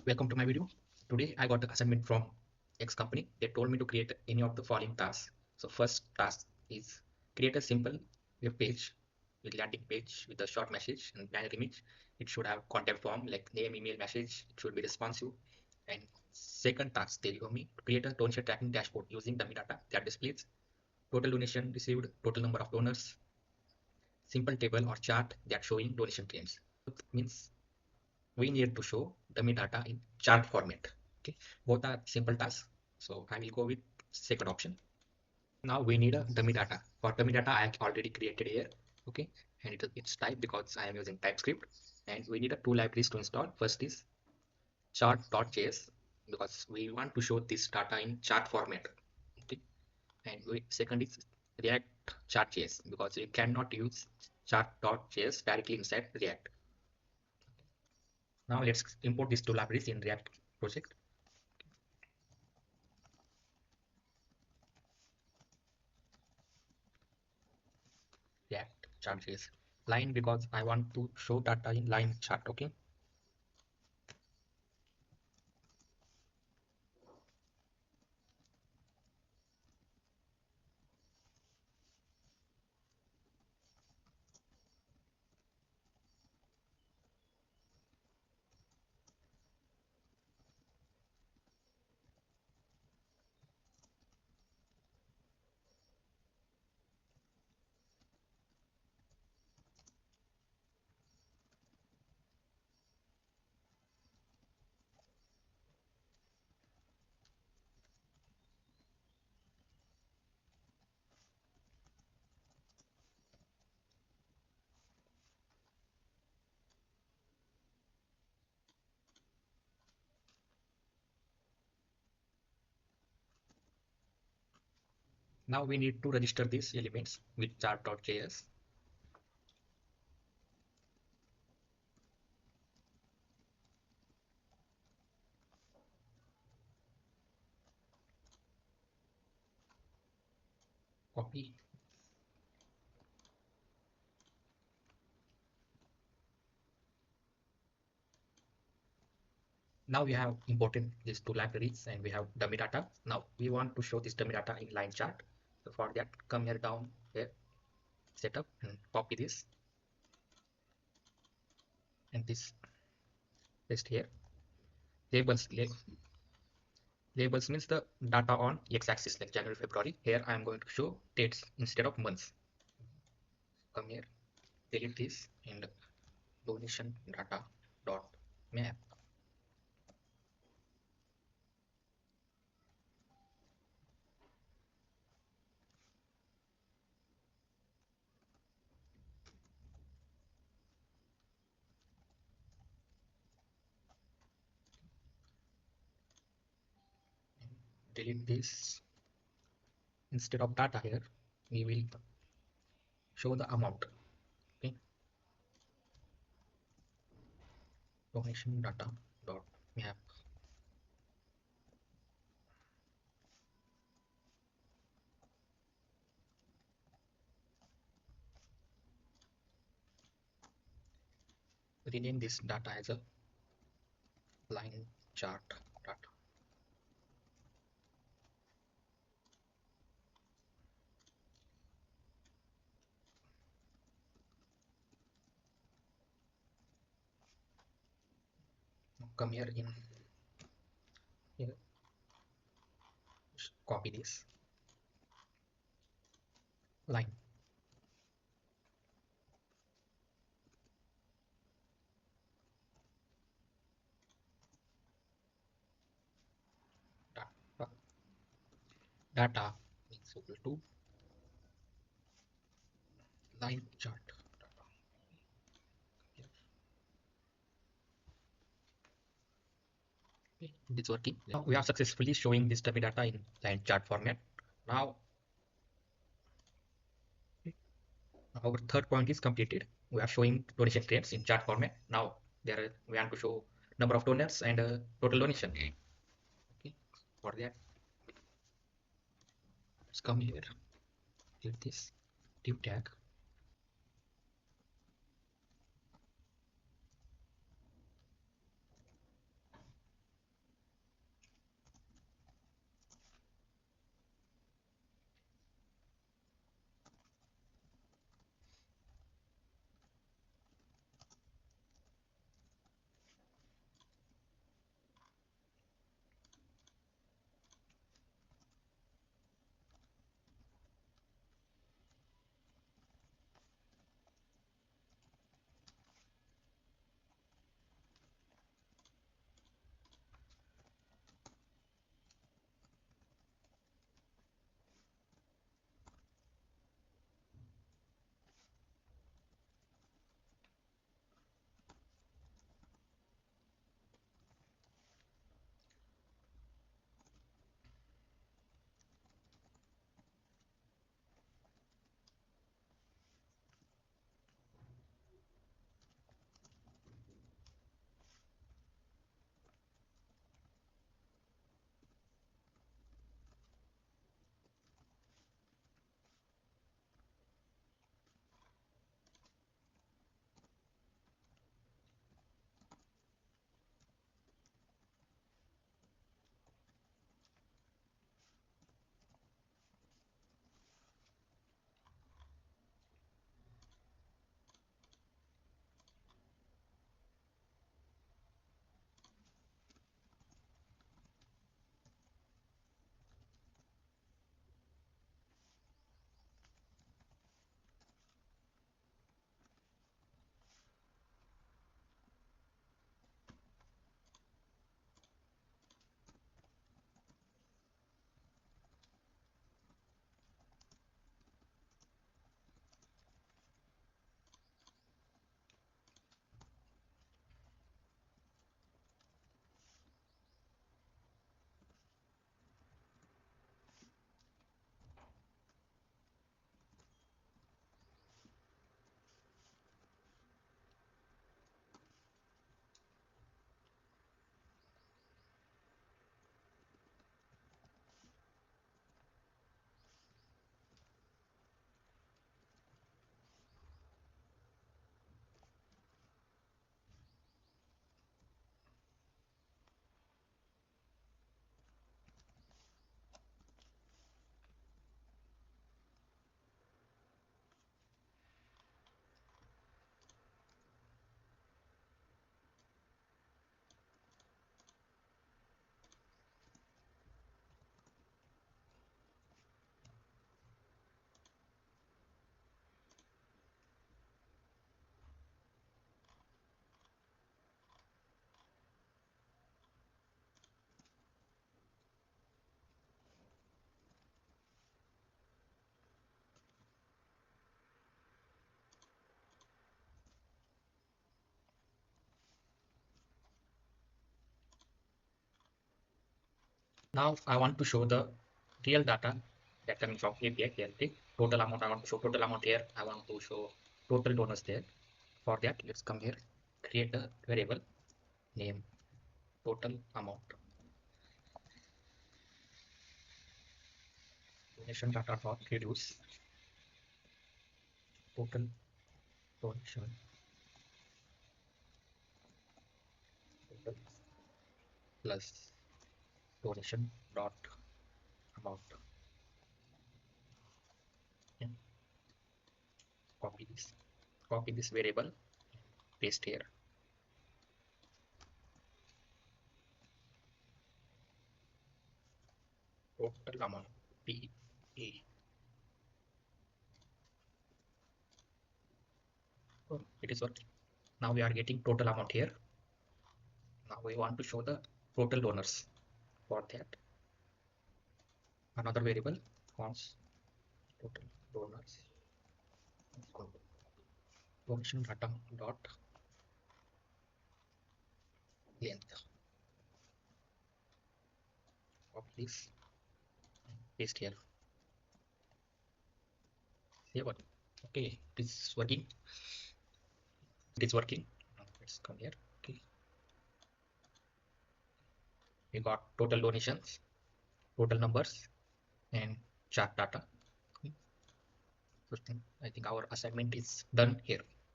Welcome to my video. Today I got the assignment from X company. They told me to create any of the following tasks. So first task is create a simple web page with landing page with a short message and banner image. It should have contact form like name, email, message. It should be responsive. And second task they give me to create a donation tracking dashboard using dummy data that displays total donation received, total number of donors, simple table or chart that showing donation trends. Means we need to show dummy data in chart format. Okay, both are simple tasks, so I will go with second option. Now we need a dummy data. For dummy data I have already created here. Okay, and it's type because I am using typescript, and we need a two libraries to install. First is chart.js because we want to show this data in chart format. Okay, and second is react chartjs because we cannot use chart.js directly inside react. Now let's import these two libraries in react project. React chartjs line because I want to show data in line chart. Okay, now we need to register these elements with chart.js. Copy. Now we have imported these two libraries and we have dummy data. Now we want to show this dummy data in line chart. So for that, come here down here, setup, and copy this and this paste here. Labels means the data on x-axis like January, February. Here I am going to show dates instead of months. Come here, delete this and donation data dot map. Delete this. Instead of data here, we will show the amount. Okay, donation data dot map. Rename this data as a line chart data. Now come here in here, copy this line. Data, data is equal to line chart data. Here. Okay, it's working. Now we are successfully showing this dummy data in line chart format. Now our third point is completed. We are showing donation trends in chart format. Now there we want to show number of donors and total donation. Okay, for that, let's come here, click this div tag. Now I want to show the real data that coming from API here. Okay? Total amount, I want to show total amount here. I want to show total donors there. For that, let's come here, create a variable name total amount. Donation data for reduce total donation total plus donation dot amount. And copy this variable, paste here. Total amount T A. Oh, it is working. Now we are getting total amount here. Now we want to show the total donors. For that, another variable cons total donors donation data dot length. Copy this, paste here. Save it. Okay, it is working. It is working. Now let's come here. Okay, we got total donations, total numbers, and chart data. So I think our assignment is done here.